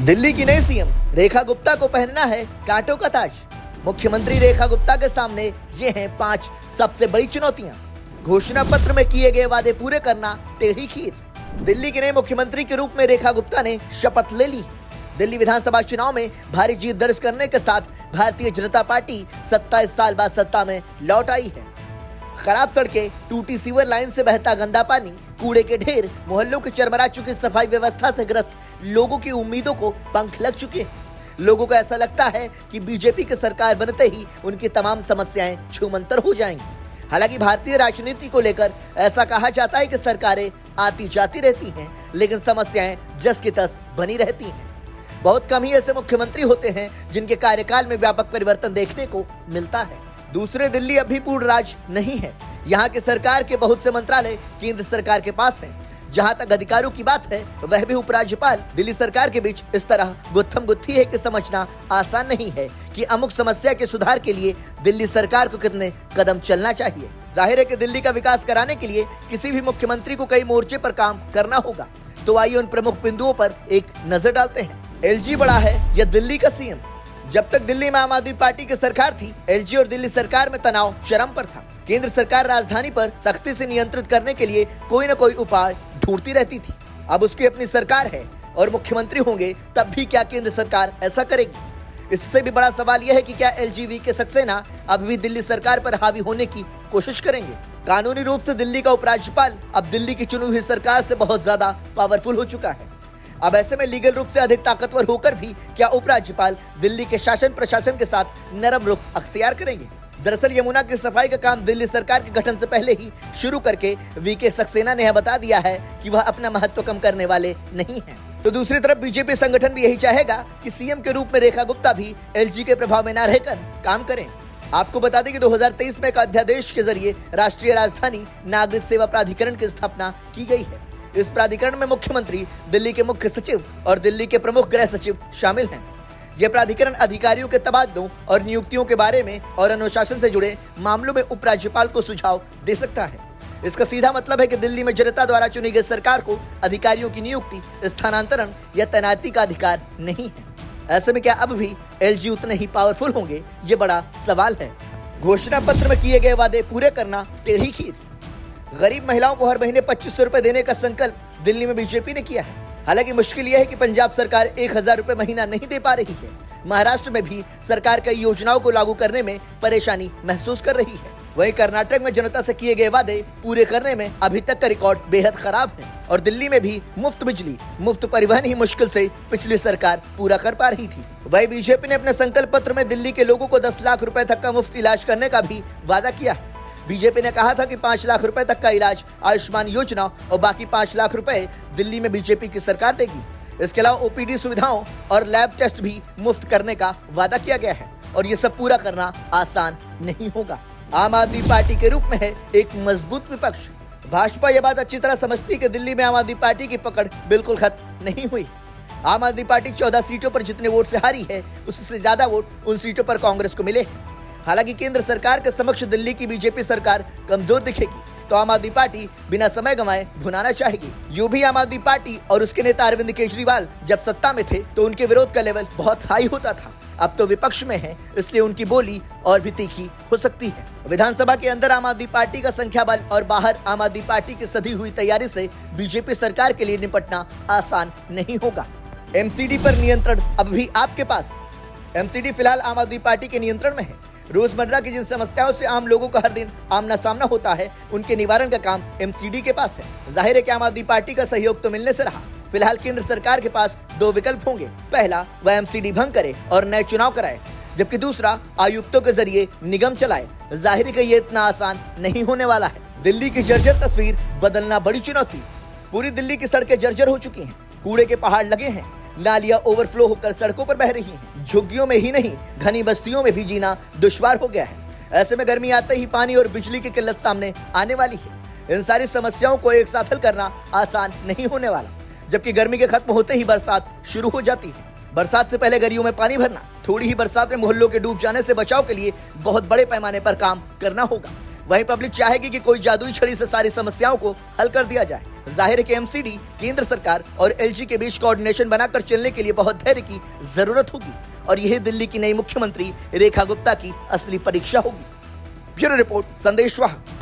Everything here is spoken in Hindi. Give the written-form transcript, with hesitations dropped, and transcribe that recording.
दिल्ली की नई सीएम रेखा गुप्ता को पहनना है कांटों का ताज। मुख्यमंत्री रेखा गुप्ता के सामने ये हैं 5 सबसे बड़ी चुनौतियां। घोषणा पत्र में किए गए वादे पूरे करना टेढ़ी खीर। दिल्ली के नए मुख्यमंत्री के रूप में रेखा गुप्ता ने शपथ ले ली। दिल्ली विधानसभा चुनाव में भारी जीत दर्ज करने के साथ भारतीय जनता पार्टी 27 साल बाद सत्ता में लौट आई है। खराब सड़कें, टूटी सीवर लाइन से बहता गंदा पानी, कूड़े के ढेर, मोहल्लों की चरमरा चुकी सफाई व्यवस्था से ग्रस्त लोगों की उम्मीदों को पंख लग चुके हैं। लोगों को ऐसा लगता है कि बीजेपी की सरकार बनते ही उनकी तमाम समस्याएं छूमंतर हो जाएंगी। हालांकि भारतीय राजनीति को लेकर ऐसा कहा जाता है कि सरकारें आती जाती रहती हैं, लेकिन समस्याएं जस की तस बनी रहती हैं। बहुत कम ही ऐसे मुख्यमंत्री होते हैं जिनके कार्यकाल में व्यापक परिवर्तन देखने को मिलता है। दूसरे, दिल्ली अभी पूर्ण राज नहीं है। यहाँ की सरकार के बहुत से मंत्रालय केंद्र सरकार के पास हैं। जहाँ तक अधिकारों की बात है, वह भी उपराज्यपाल दिल्ली सरकार के बीच इस तरह गुत्थम गुत्थी है कि समझना आसान नहीं है कि अमुक समस्या के सुधार के लिए दिल्ली सरकार को कितने कदम चलना चाहिए। जाहिर है कि दिल्ली का विकास कराने के लिए किसी भी मुख्यमंत्री को कई मोर्चे पर काम करना होगा। तो आइए उन प्रमुख बिंदुओं पर एक नजर डालते हैं। एलजी बड़ा है या दिल्ली का सीएम? जब तक दिल्ली में आम आदमी पार्टी की सरकार थी, एलजी और दिल्ली सरकार में तनाव चरम पर था। केंद्र सरकार राजधानी पर सख्ती से नियंत्रित करने के लिए कोई न कोई उपाय ढूंढती रहती थी। अब उसकी अपनी सरकार है और मुख्यमंत्री होंगे, तब भी क्या केंद्र सरकार ऐसा करेगी? इससे भी बड़ा सवाल यह है कि क्या एलजीवी के सक्सेना अब भी दिल्ली सरकार पर हावी होने की कोशिश करेंगे? कानूनी रूप से दिल्ली का उपराज्यपाल अब दिल्ली की चुनी हुई सरकार से बहुत ज्यादा पावरफुल हो चुका है। अब ऐसे में लीगल रूप से अधिक ताकतवर होकर भी क्या उपराज्यपाल दिल्ली के शासन प्रशासन के साथ नरम रुख अख्तियार करेंगे? दरअसल यमुना की सफाई का काम दिल्ली सरकार के गठन से पहले ही शुरू करके वीके सक्सेना ने बता दिया है कि वह अपना महत्व कम करने वाले नहीं हैं। तो दूसरी तरफ बीजेपी संगठन भी यही चाहेगा कि सीएम के रूप में रेखा गुप्ता भी एलजी के प्रभाव में न रहकर काम करें। आपको बता दें कि 2023 में एक अध्यादेश के जरिए राष्ट्रीय राजधानी नागरिक सेवा प्राधिकरण की स्थापना की गई है। इस प्राधिकरण में मुख्यमंत्री, दिल्ली के मुख्य सचिव और दिल्ली के प्रमुख गृह सचिव शामिल हैं। यह प्राधिकरण अधिकारियों के तबादलों और नियुक्तियों के बारे में और अनुशासन से जुड़े मामलों में उपराज्यपाल को सुझाव दे सकता है। इसका सीधा मतलब है कि दिल्ली में जनता द्वारा चुनी गई सरकार को अधिकारियों की नियुक्ति, स्थानांतरण या तैनाती का अधिकार नहीं है। ऐसे में क्या अब भी एलजी उतने ही पावरफुल होंगे? ये बड़ा सवाल है। घोषणा पत्र में किए गए वादे पूरे करना टेढ़ी खीर। गरीब महिलाओं को हर महीने 2500 रुपए देने का संकल्प दिल्ली में बीजेपी ने किया है। हालांकि मुश्किल यह है कि पंजाब सरकार 1000 रुपए महीना नहीं दे पा रही है। महाराष्ट्र में भी सरकार कई योजनाओं को लागू करने में परेशानी महसूस कर रही है। वहीं कर्नाटक में जनता से किए गए वादे पूरे करने में अभी तक का रिकॉर्ड बेहद खराब है। और दिल्ली में भी मुफ्त बिजली, मुफ्त परिवहन ही मुश्किल से पिछली सरकार पूरा कर पा रही थी। वहीं बीजेपी ने अपने संकल्प पत्र में दिल्ली के लोगों को 10 लाख रुपए तक का मुफ्त इलाज करने का भी वादा किया है। बीजेपी ने कहा था कि 5 लाख रुपए तक का इलाज आयुष्मान योजना और बाकी 5 लाख रुपए दिल्ली में बीजेपी की सरकार देगी। इसके अलावा ओपीडी सुविधाओं और लैब टेस्ट भी मुफ्त करने का वादा किया गया है और ये सब पूरा करना आसान नहीं होगा। आम आदमी पार्टी के रूप में है एक मजबूत विपक्ष। भाजपा ये बात अच्छी तरह समझती है कि दिल्ली में आम आदमी पार्टी की पकड़ बिल्कुल खत्म नहीं हुई। आम आदमी पार्टी 14 सीटों पर जितने वोट से हारी है, उससे ज्यादा वोट उन सीटों पर कांग्रेस को मिले हैं। हालांकि केंद्र सरकार के समक्ष दिल्ली की बीजेपी सरकार कमजोर दिखेगी, तो आम आदमी पार्टी बिना समय गंवाए भुनाना चाहेगी। यूं भी आम आदमी पार्टी और उसके नेता अरविंद केजरीवाल जब सत्ता में थे तो उनके विरोध का लेवल बहुत हाई होता था। अब तो विपक्ष में है, इसलिए उनकी बोली और भी तीखी हो सकती है। विधानसभा के अंदर आम आदमी पार्टी का संख्या बल और बाहर आम आदमी पार्टी की सधी हुई तैयारी से बीजेपी सरकार के लिए निपटना आसान नहीं होगा। एमसीडी पर नियंत्रण अब भी आपके पास। एमसीडी फिलहाल आम आदमी पार्टी के नियंत्रण में है। रोजमर्रा की जिन समस्याओं से आम लोगों का हर दिन आमना सामना होता है, उनके निवारण का काम एमसीडी के पास है। जाहिर है कि आम आदमी पार्टी का सहयोग तो मिलने से रहा। फिलहाल केंद्र सरकार के पास 2 विकल्प होंगे। पहला, वह एमसीडी भंग करे और नए चुनाव कराए, जबकि दूसरा, आयुक्तों के जरिए निगम चलाए। जाहिर है कि ये इतना आसान नहीं होने वाला है। दिल्ली की जर्जर तस्वीर बदलना बड़ी चुनौती। पूरी दिल्ली की सड़कें जर्जर हो चुकी हैं, कूड़े के पहाड़ लगे हैं, नालियां ओवरफ्लो होकर सड़कों पर बह रही हैं। झुग्गियों में ही नहीं, घनी बस्तियों में भी जीना दुश्वार हो गया है। ऐसे में गर्मी आते ही पानी और बिजली की किल्लत सामने आने वाली है। इन सारी समस्याओं को एक साथ हल करना आसान नहीं होने वाला, जबकि गर्मी के खत्म होते ही बरसात शुरू हो जाती है। बरसात से पहले गलियों में पानी भरना, थोड़ी ही बरसात में मोहल्लों के डूब जाने से बचाव के लिए बहुत बड़े पैमाने पर काम करना होगा। वहीं पब्लिक चाहेगी कि कोई जादुई छड़ी से सारी समस्याओं को हल कर दिया जाए। जाहिर है कि एमसीडी, केंद्र सरकार और एलजी के बीच कोऑर्डिनेशन बनाकर चलने के लिए बहुत धैर्य की जरूरत होगी और यही दिल्ली की नई मुख्यमंत्री रेखा गुप्ता की असली परीक्षा होगी। ब्यूरो रिपोर्ट, संदेश वाहक।